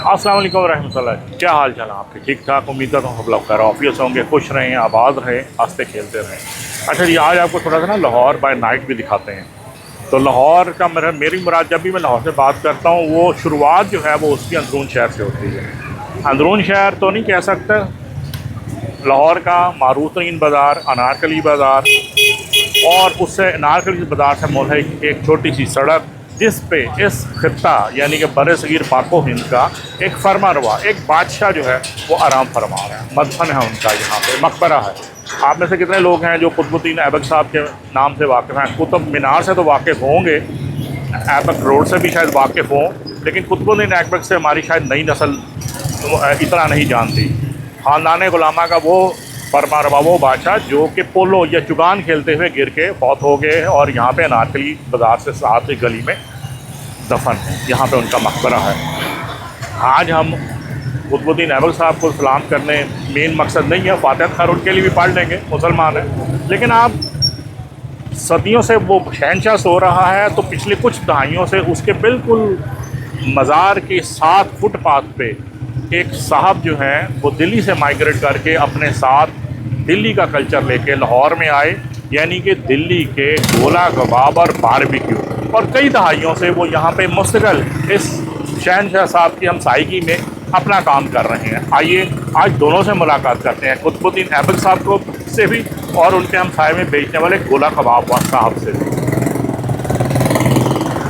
अस्सलाम वालेकुम रहमतुल्लाह। क्या हाल चाल है आपके? ठीक ठाक, उम्मीद करता हूँ सब लोग खैर ऑफिस होंगे, खुश रहें, आबाद रहें, हंसते खेलते रहें। अच्छा जी, आज आपको थोड़ा सा ना लाहौर बाय नाइट भी दिखाते हैं। तो लाहौर का मेरी मुराद, जब भी मैं लाहौर से बात करता हूँ, वो शुरुआत जो है वो उसकी अंदरून शहर से होती है। अंदरून शहर तो नहीं कह सकते। लाहौर का मारूफ तरीन बाज़ार अनारकली बाज़ार, और उससे अनारकली बाज़ार से मुल्हिक एक छोटी सी सड़क, जिस पे इस खित्ता यानी कि बरसगीर पाको हिंद का एक फरमारवा, एक बादशाह जो है वो आराम फरमा रहा है। मदफन है उनका, यहाँ पे मकबरा है। आप में से कितने लोग हैं जो कुतुबुद्दीन ऐबक साहब के नाम से वाकिफ़ हैं? कुतुब मीनार से तो वाकिफ़ होंगे, ऐबक रोड से भी शायद वाकिफ़ हों, लेकिन कुतुबुद्दीन ऐबक से हमारी शायद नई नस्ल इतना नहीं जानती। ख़ानदान गुलामा का वो फरमारवा, वो बादशाह जो कि पोलो या चुगान खेलते हुए गिर के फौत हो गए, और यहाँ पे अनारकली बाज़ार से साथ ही गली में दफन है। यहाँ पे उनका मकबरा है। आज हम कुतुबुद्दीन ऐबक साहब को सलाम करने, मेन मकसद नहीं है, फातिहा खैर उनके लिए भी पढ़ लेंगे, मुसलमान हैं, लेकिन आप सदियों से वो शहनशाह सो रहा है, तो पिछले कुछ दहाइयों से उसके बिल्कुल मज़ार के 7 फुटपाथ पे एक साहब जो हैं वो दिल्ली से माइग्रेट करके अपने साथ दिल्ली का कल्चर लेके लाहौर में आए, यानी कि दिल्ली के गोला कबाब और बारबेक्यू, और कई दहाइयों से वो यहाँ पे मुस्तकिल इस शहनशाह साहब की हमसायगी में अपना काम कर रहे हैं। आइए आज दोनों से मुलाकात करते हैं, कुतुबुद्दीन ऐबक साहब को से भी और उनके हमसाये में बेचने वाले गोला कबाब साहब से भी।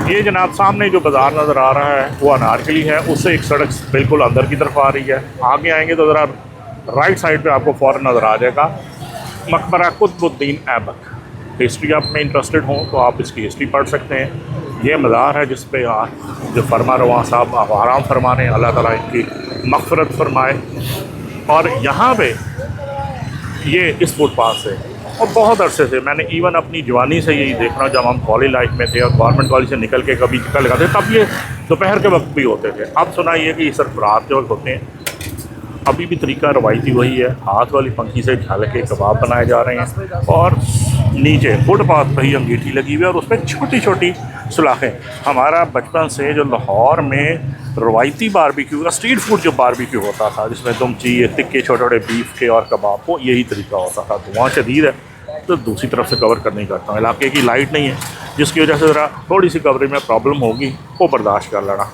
ये जनाब सामने जो बाज़ार नज़र आ रहा है वो अनारकली है, उससे एक सड़क बिल्कुल अंदर की तरफ आ रही है। आगे आएंगे तो ज़रा राइट साइड पे आपको फ़ौरन नज़र आ जाएगा मकबरा कुतुबुद्दीन ऐबक। हिस्ट्री आप में इंटरेस्टेड हों तो आप इसकी हिस्ट्री पढ़ सकते हैं। ये मज़ार है जिस पे जो फरमारवा साहब आराम फरमाने, अल्लाह ताला इनकी मग़फ़िरत फरमाए। और यहाँ पे ये इस फुटपाथ से, और बहुत अरसे से मैंने इवन अपनी जवानी से यही देख रहा हूँ, जब हम कॉलेज लाइफ में थे और गवर्नमेंट कॉलेज से निकल के कभी चक्कर लगाते तब ये दोपहर के वक्त भी होते थे। अब सुना ये कि सिर्फ रात के वक्त होते हैं। अभी भी तरीका रवायती वही है, हाथ वाली पंखी से झाल के कबाब बनाए जा रहे हैं, और नीचे फुटपाथ पर ही अंगीठी लगी हुई है, और उस पर छोटी छोटी सुलाखें। हमारा बचपन से जो लाहौर में रवायती बारबेक्यू का स्ट्रीट फूड जो बारबेक्यू होता था, जिसमें तुम चाहिए तिक्के छोटे छोटे बीफ के और कबाब, वो यही तरीका होता था। धुआं शदीद है तो दूसरी तरफ से कवर करने करता हूँ। इलाके की लाइट नहीं है, जिसकी वजह से ज़रा थोड़ी सी कवरेज में प्रॉब्लम होगी, वो बर्दाश्त कर लेना।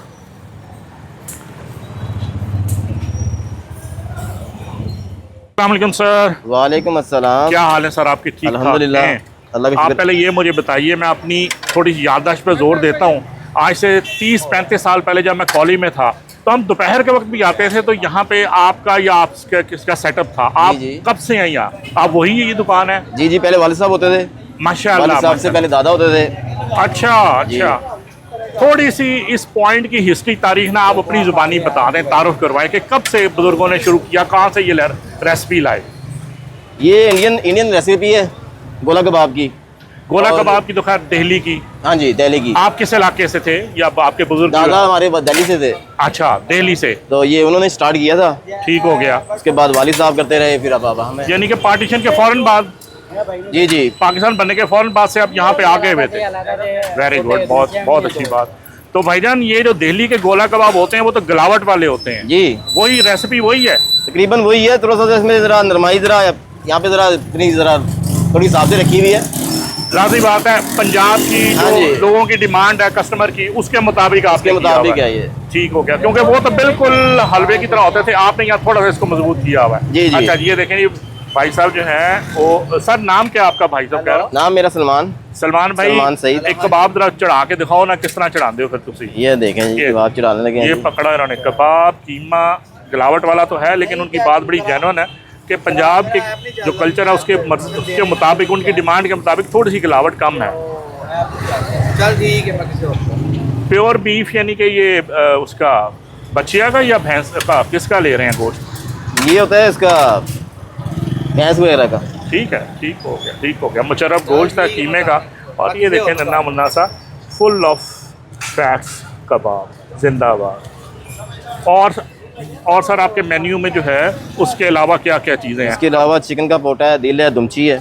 अस्सलाम सर। वालेकुम अस्सलाम। क्या हाल है सर आपके? ठीक अल्हम्दुलिल्लाह, अल्लाह का आप शुक्र। पहले ये मुझे बताइए, मैं अपनी थोड़ी सी याददाश्त पे जोर देता हूँ। आज से 30-35 साल पहले जब मैं कॉलेज में था तो हम दोपहर के वक्त भी आते थे, तो यहाँ पे आपका या आपका किसका सेटअप था? आप जी। कब से हैं यहाँ? आप वही ये दुकान है? जी जी, पहले वालिद साहब होते थे। माशाल्लाह। वालिद साहब से पहले दादा होते थे। अच्छा अच्छा। थोड़ी सी इस पॉइंट की हिस्ट्री, तारीख ना आप अपनी ज़ुबानी बता दें, तारुफ करवाएं कि कब से बुजुर्गों ने शुरू किया, कहाँ से ये रेसिपी लाए? ये इंडियन रेसिपी है गोला कबाब की। गोला कबाब की तो खैर दिल्ली की। हाँ जी, दिल्ली की। आप किस इलाके से थे या आपके बुजुर्ग? दादा हमारे दिल्ली से थे। अच्छा, दिल्ली से। तो ये उन्होंने स्टार्ट किया था। ठीक हो गया। उसके बाद वालिद साहब करते रहे, फिर अब हमें। यानी कि पार्टीशन के फौरन बाद, जी जी, पाकिस्तान बनने के फौरन बाद से आप यहाँ पे आ गए हुए थे? वेरी गुड, बहुत बहुत अच्छी बात। तो भाईजान ये जो दिल्ली के गोला कबाब होते हैं वो तो गलावट वाले होते हैं जी। वही रेसिपी वही है? तकरीबन वही है, थोड़ा सा इसमें ज़रा नरमाई, ज़रा यहाँ पे ज़रा इतनी ज़रा थोड़ी हिसाब से रखी हुई है। लाज़मी बात है, पंजाब की हाँ जो जी। लोगों की डिमांड है कस्टमर की, उसके मुताबिक आपके मुताबिक है ये। ठीक हो गया, क्योंकि वो तो बिल्कुल हलवे की तरह होते थे, आपने यहाँ थोड़ा सा इसको मजबूत किया हुआ है। जी जी। अच्छा, ये देखें, ये भाई साहब जो हैं वो, सर नाम क्या आपका? भाई साहब कह रहा हूँ। नाम मेरा सलमान। सलमान भाई, सलमान सईद। एक कबाब जरा चढ़ा के दिखाओ ना, किस तरह चढ़ाते हो फिर तुसी? ये देखें जी, कबाब चढ़ाने लगे हैं ये जी। पकड़ा इन्होंने कबाब, कीमा, गलावट वाला तो है, लेकिन उनकी बात बड़ी जेन्युइन है कि पंजाब के जो कल्चर है उसके मुताबिक, उनकी डिमांड के मुताबिक थोड़ी सी गलावट कम है। चल ठीक है। प्योर बीफ यानी कि ये उसका बछिया का या भैंस का, किसका ले रहे हैं गोश्त? ये होता है इसका भैंस वगैरह का। ठीक है, ठीक हो गया, ठीक हो गया। मुशर्रफ गोश्त है कीमे का। और ये देखें नन्ना मुन्ना सा फुल ऑफ फैट्स कबाब, जिंदाबाद। और सर आपके मेन्यू में जो है उसके अलावा क्या क्या चीज़ें हैं? इसके अलावा चिकन का पोटा है, दिल है, दुमची है।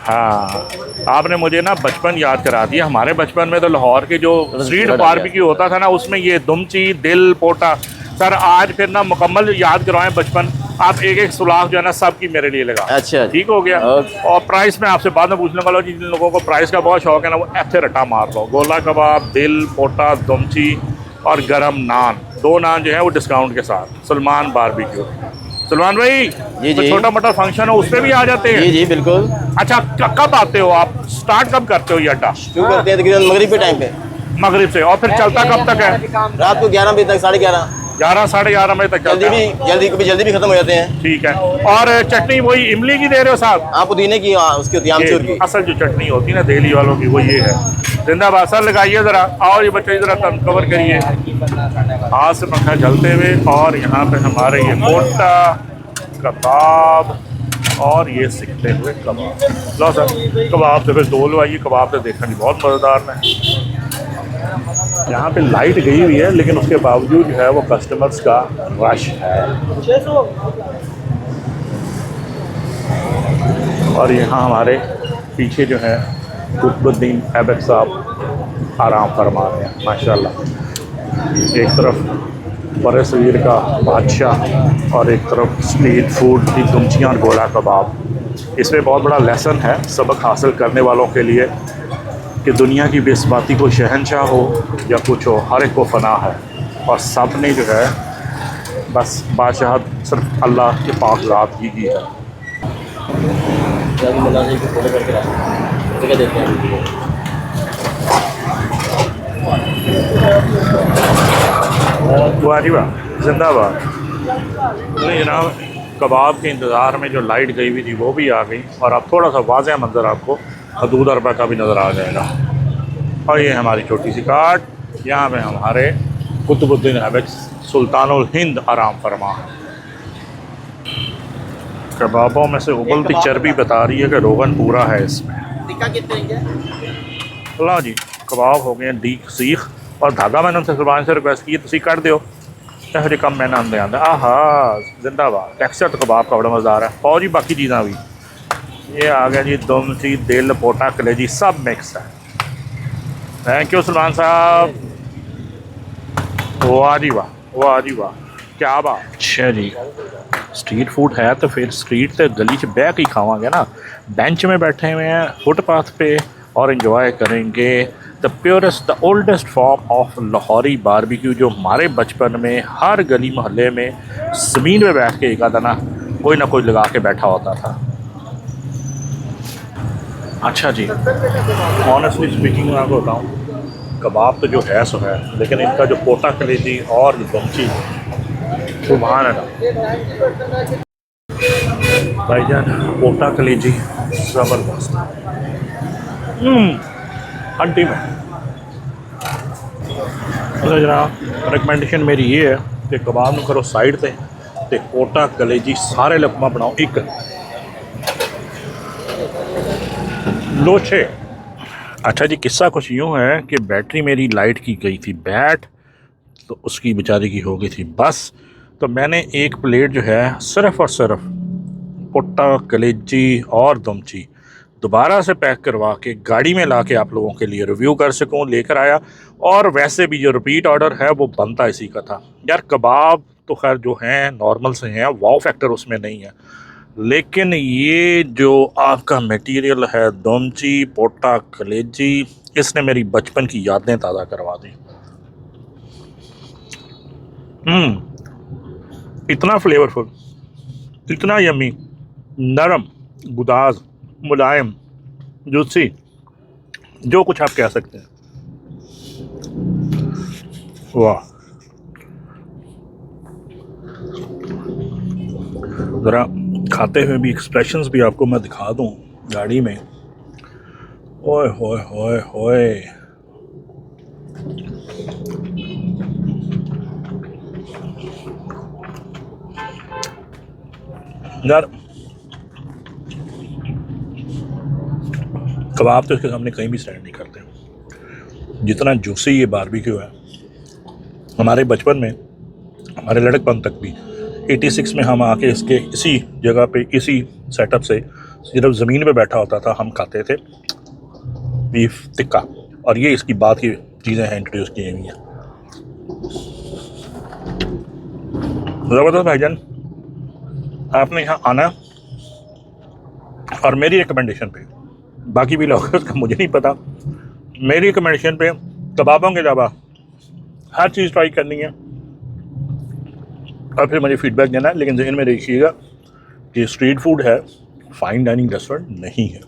हाँ, आपने मुझे ना बचपन याद करा दिया। हमारे बचपन में तो लाहौर के जो स्ट्रीट बारबेक्यू होता था ना, उसमें ये दुमची, दिल, पोटा। सर आज फिर ना मुकम्मल याद करवाएं बचपन। आप एक एक सुलाख जो है ना सबकी मेरे लिए लगा। अच्छा, ठीक हो गया। और प्राइस में आपसे बाद में पूछने वाला, जिन लोगों को प्राइस का बहुत शौक है ना, वो ऐसे रट्टा मार लो। गोला कबाब, दिल, पोटा, दुमची और गरम नान, 2 नान जो है वो डिस्काउंट के साथ। सलमान बारबेक्यू। सलमान भाई, जी तो जी। छोटा मोटा फंक्शन हो उस पर भी आ जाते हैं? जी जी बिल्कुल। अच्छा, कब आते हो आप? स्टार्ट कब करते हो ये अड्डा? शुरू करते हैं तकरीबन मगरिब के टाइम पे, मगरिब से। और फिर चलता कब तक है? रात को 11 बजे तक, 11:30। 11 साढ़े 11 बजे तक चलता है। जल्दी भी खत्म हो जाते हैं। ठीक है। और चटनी वही इमली की दे रहे हो साहब? आप पुदीने की, उसकी होती है आमचूर की। असल जो चटनी होती है ना दिल्ली वालों की, वो ये है। जिंदाबाद। सर लगाइए ज़रा। और ये बच्चे ज़रा तन कवर करिए हाथ से पंखा जलते हुए। और यहाँ पे हमारे ये पोटा, कबाब और ये सिकते हुए कबाब। लो सर, कबाब से फिर 2 लो आइए। कबाब से देखने बहुत मज़ेदार है। यहाँ पे लाइट गई हुई है, लेकिन उसके बावजूद जो है वो कस्टमर्स का रश है। और यहाँ हमारे पीछे जो है कुतुबुद्दीन ऐबक साहब आराम फरमा रहे हैं माशाल्लाह। एक तरफ बरसगीर का बादशाह और एक तरफ स्ट्रीट फूड की दुमचियाँ और गोला कबाब। इसमें बहुत बड़ा लेसन है सबक हासिल करने वालों के लिए कि दुनिया की बेस्बाती को शहनशाह हो या कुछ हो, हर एक को फना है। और सब ने जो है बस बादशाह सिर्फ अल्लाह के पाक ज़ात ही की है। वाह जी वाह, जिंदाबाद। नहीं जनाब, कबाब के इंतज़ार में जो लाइट गई हुई थी वो भी आ गई। और अब थोड़ा सा वाज़ह मंज़र आपको हदूद अरबा का भी नज़र आ जाएगा। और ये हमारी छोटी सी कार्ट, यहाँ पे हमारे कुतुबुद्दीन ऐबक सुल्तानुल हिंद आराम फरमा। कबाबों में से उबलती चर्बी बता रही है कि रोगन पूरा है इसमें। लो जी, कबाब हो गए डीक सीख। और धागा मैंने उनसे सलमान से रिक्वेस्ट की तुसी कट दो तो कम मैंने आंदे आंदे। आहा जिंदाबाद। टेक्सचर तो कबाब का बड़ा मज़ेदार है। और जी बाकी चीज़ें भी ये आ गया जी, दुमची, दिल, पोटा, कलेजी सब मिक्स है। थैंक यू सलमान साहब। वाह जी वाह, वाह जी वाह, क्या बात। अच्छा जी, स्ट्रीट फूड है तो फिर स्ट्रीट ते गली च बह के ही खावांगे ना। बेंच में बैठे हुए हैं फुटपाथ पे और इंजॉय करेंगे the purest, the oldest form of Lahori barbecue, जो हमारे बचपन में हर गली मोहल्ले में ज़मीन में बैठ के एक आधा ना कोई लगा के बैठा होता था। अच्छा जी, ऑनेस्टली स्पीकिंग मैं आपको बताऊँ, कबाब तो जो है सो है, लेकिन इनका जो पोटा कलेजी और दुमची, सुभान अल्लाह भाईजान, पोटा कलेजी ज़बरदस्त। हड्डी में जनाब रिकमेंडेशन मेरी ये है कि कबाब में करो साइड से ते पोटा कलेजी सारे लकमा बनाओ एक लोचे। अच्छा जी, किस्सा कुछ यूँ है कि बैटरी मेरी लाइट की गई थी, बैट तो उसकी बेचारी की हो गई थी बस। तो मैंने एक प्लेट जो है सिर्फ़ और सिर्फ पोटा कलेजी और दुमची दोबारा से पैक करवा के गाड़ी में ला के आप लोगों के लिए रिव्यू कर सकूं लेकर आया। और वैसे भी जो रिपीट ऑर्डर है वो बनता इसी का था। यार कबाब तो खैर जो हैं नॉर्मल से हैं, वाव फैक्टर उसमें नहीं है, लेकिन ये जो आपका मटेरियल है दुमची, पोटा कलेजी, इसने मेरी बचपन की यादें ताज़ा करवा दी। इतना फ्लेवरफुल, इतना यमी, नरम, गुदाज, मुलायम, जूसी, जो कुछ आप कह सकते हैं। वाह, ज़रा खाते हुए भी एक्सप्रेशंस भी आपको मैं दिखा दूं गाड़ी में। ओए होए होए होए, यार कबाब तो इसके सामने कहीं भी स्टैंड नहीं करते। जितना जूसी ये बारबेक्यू है, हमारे बचपन में, हमारे लड़कपन तक भी 86 में हम आके इसके इसी जगह पे इसी सेटअप से सिर्फ ज़मीन पे बैठा होता था, हम खाते थे बीफ टिक्का, और ये इसकी बात की चीज़ें हैं इंट्रोड्यूस की हुई हैं। ज़बरदस्त भाईजान, आपने यहाँ आना और मेरी रिकमेंडेशन पे, बाकी भी लोग उसका मुझे नहीं पता, मेरी रिकमेंडेशन पे कबाबों के अलावा हर चीज़ ट्राई करनी है और फिर मुझे फीडबैक देना है। लेकिन ज़हन में रखिएगा कि स्ट्रीट फूड है, फाइन डाइनिंग रेस्टोरेंट नहीं है।